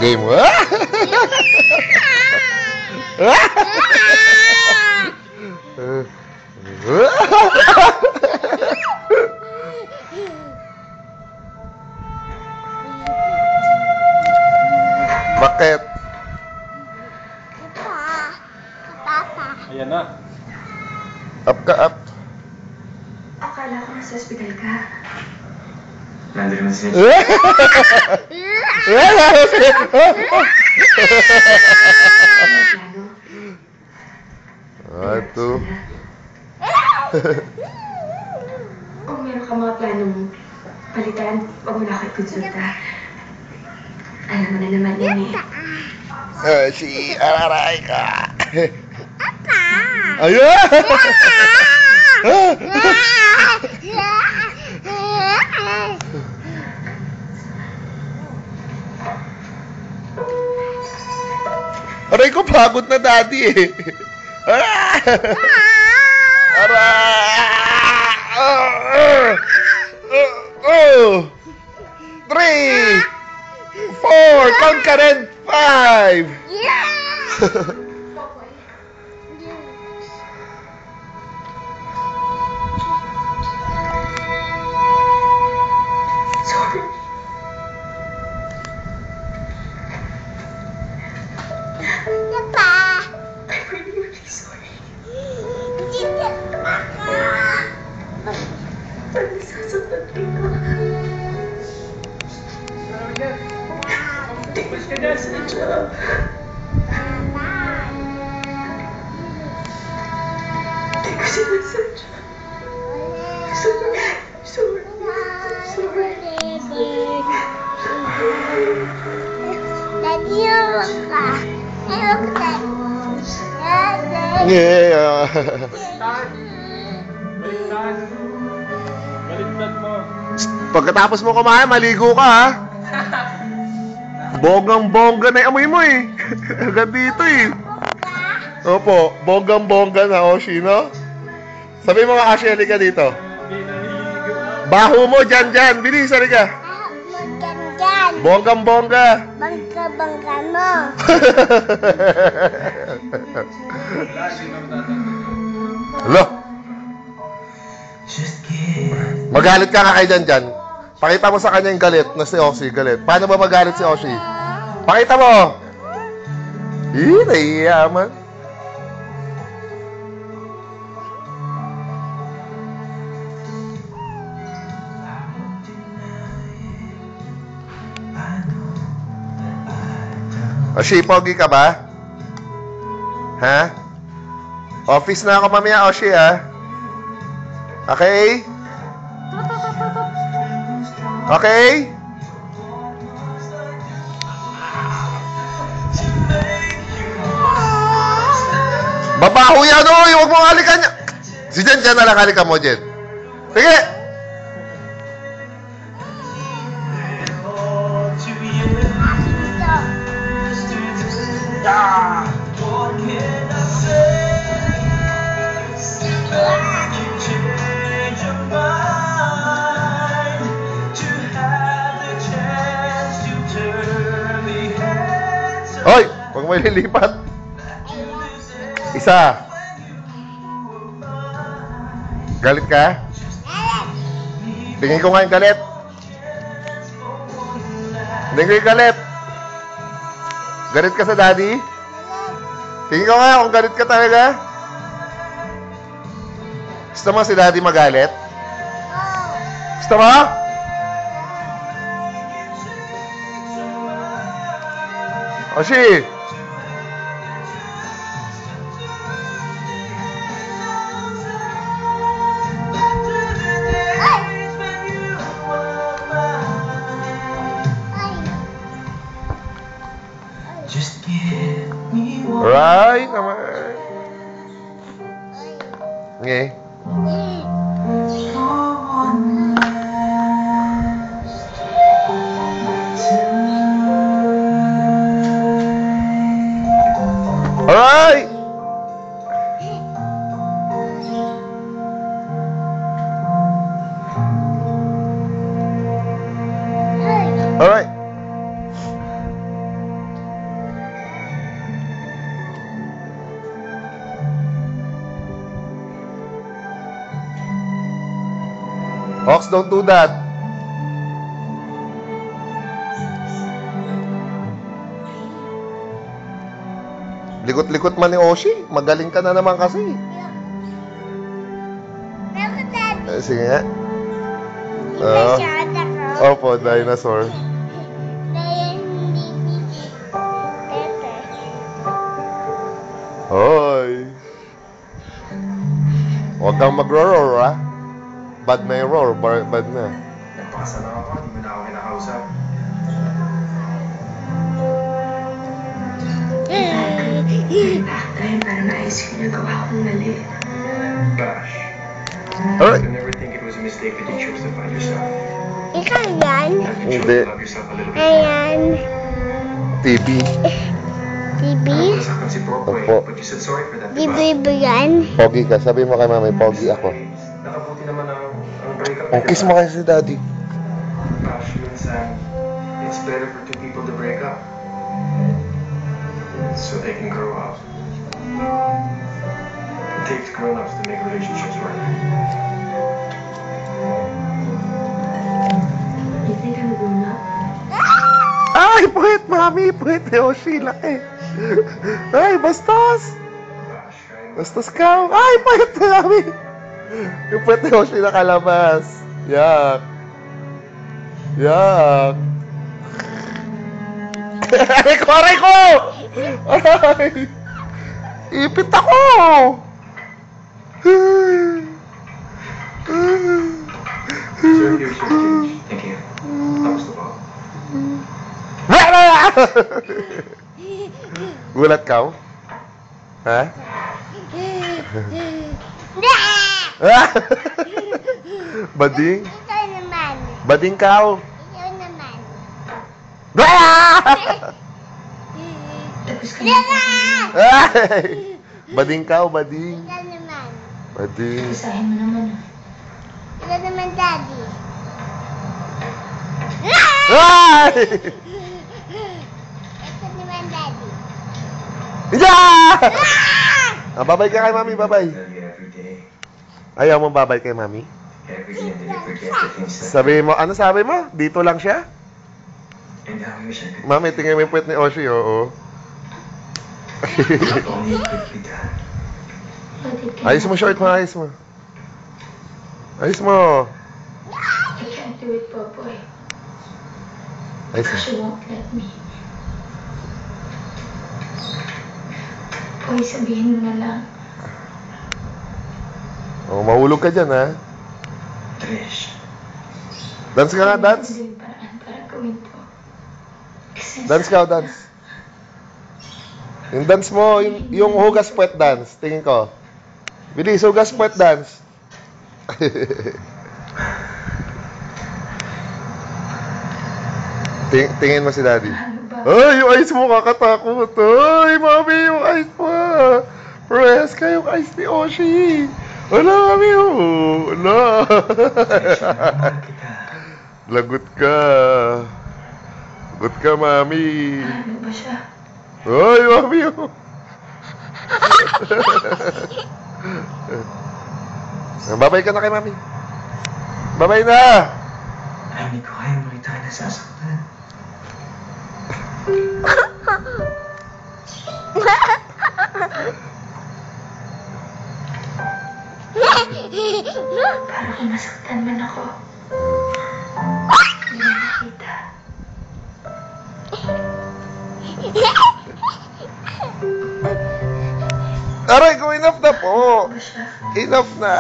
Game mo. Bakit? Ayan na. Up ka, up. Akala ko nasa ospital ka. Nandun naman siya. Ito. Kung meron ka mga planong palitan, huwag mo na ako ikonsulta. Alam mo na naman yun eh. Si Araray ka. Ayun! Aray ko, pagod na daddy eh. Aray! 3, 4, count ka rin, 5. Sorry. I'm really, really sorry. Parang nasasaktan kita. Hindi ko siya nasadya. Hindi ko siya nasadya. Sorry. Sorry. Sorry. Yeah. Baliktad. Baliktad mo. Pagkatapos mo kumain, maligo ka ha. Bonggang-bongga na yung amoy mo eh. Agad dito eh. Opo, bonggang-bongga na, Oshi, no? Sabi mo nga, Ashi, halika dito. Baho mo, dyan. Bilis, halika. Bonggang-bongga. Bangga mo. Hello? Magalit ka kay dyan. Pakita mo sa kanya yung galit na si Oshi, galit. Paano ba magalit si Oshi? Pakita mo! Nahiyaman. Oshi, pogi ka ba? Ha? Office na ako mamaya, Oshi, ha? Okay? Okay? Babaho yan, oy! Huwag mong halikan niya! Si Jen na lang halikan mo, Jen. Sige! Hoy! Huwag mo ililipat. Isa. Galit ka? Tingin ko nga yung galit. Tingin ko yung galit. Galit ka sa daddy? Tingin ko nga kung galit ka talaga. Gusto mo si daddy magalit? Gusto mo? Oshi! Right naman. Okay. Alright. Alright. don't do that. Likot-likot man ni Oshi. Magaling ka na naman kasi. Never daddy. Sige nga. Masyada ko. Opo, dinosaur. Dahil hindi Pepe. Hoy. Huwag kang mag-roar, ha? Bad na yung roar. Bad na. Nagpasa lang ako, hindi mo na ako kinakausap. Dahil para maayos yung nagawa kong mali. Bash, Alright. you never think it was a mistake that you chose to find yourself. Ikaw yan. That you chose Hindi. to love yourself a little bit. Ayan. TV. TV. Nasaktan si Broadway, Opo. but you said sorry for that, Di diba? ba ba yan? Pogi ka. Sabi mo kay mami, pogi ako. Nakabuti naman ang breakup. Oh, kiss mo kasi si daddy. Bash, minsan, it's better for two people to break up. So they can grow up. It takes grown-ups to make relationships work. You think I'm grown up? Ay, puwet, mami. Puwet ni Oshi. Laki. Ay, bastos. Bash, kaya mo. Bastos ka. Ay, puwet ni mami. Yung puwet ni Oshi nakalabas. Yak. Yak. Aray ko, aray ko! Ay! Ipit ako! Sir, here's your change. Thank you. Tapos na ba? Gulat ka? Ha? Bading? Ikaw naman. Bading ka? Ikaw naman. Tapos ka Naman! Ay! Bading ka? Bading? Ikaw naman. Bading. Isahin mo naman ah. Ikaw naman, daddy. Ay! Ikaw naman, daddy. Yeah! Ah, babay ka kay mami, babay. Tell you every day. Ayaw mo babay kay mami? Every day until you forget the things that... Sabi mo, ano sabi mo? Dito lang siya? And I wish I could... Mami, tingnan mo yung puwet ni Oshi, oo. If only it could be done. But it Ayos mo, short mo, ayos mo. Ayos mo. I can't do it, Popoy. Ayos mo. She won't let me. Poy, sabihin mo na lang. Oh, mahulog ka dyan, ha? Trish. Dance ka nga, dance. Hindi yung paraan para gawin to. Kasi Dance ka, dance. Yung dance mo, yung hugas puwet dance. Tingin ko. Bilis, hugas puwet dance. Tingin mo si daddy. Ano ba? Ay, yung eyes mo kakatakot. Ay, mami, yung eyes mo. Press ka yung eyes ni Oshi. Wala, mami, oh. Wala. Mahal kita. Lagot ka. Lagot ka, mami. Ano ba siya? Ay, mami, oh. Babay ka na kay mami. Babay na. Ay, hindi ko kayang makita na sasaktan. Para kung masaktan man ako. Hindi na nakita. Aray ko, enough na po. Ano ba siya? Enough na.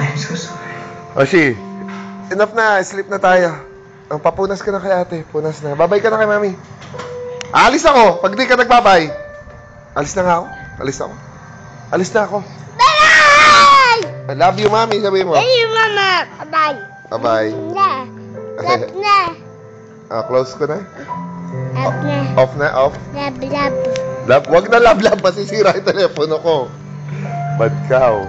I'm so sorry. Oshi, enough na. Sleep na tayo. Ang papunas ka na kay ate. Punas na. Babay ka na kay mami. Alis ako. Pag di ka nagbabay. Alis na nga ako. Alis na ako. Alis na ako. Bye! I love you, mami. Sabi mo. Hey, mama. Bye. Bye-bye. Na. Love na. Close ko na. Love na. Off na, off. Love, love. Love, wag na love, masisira yung telepono ko. Bad cow.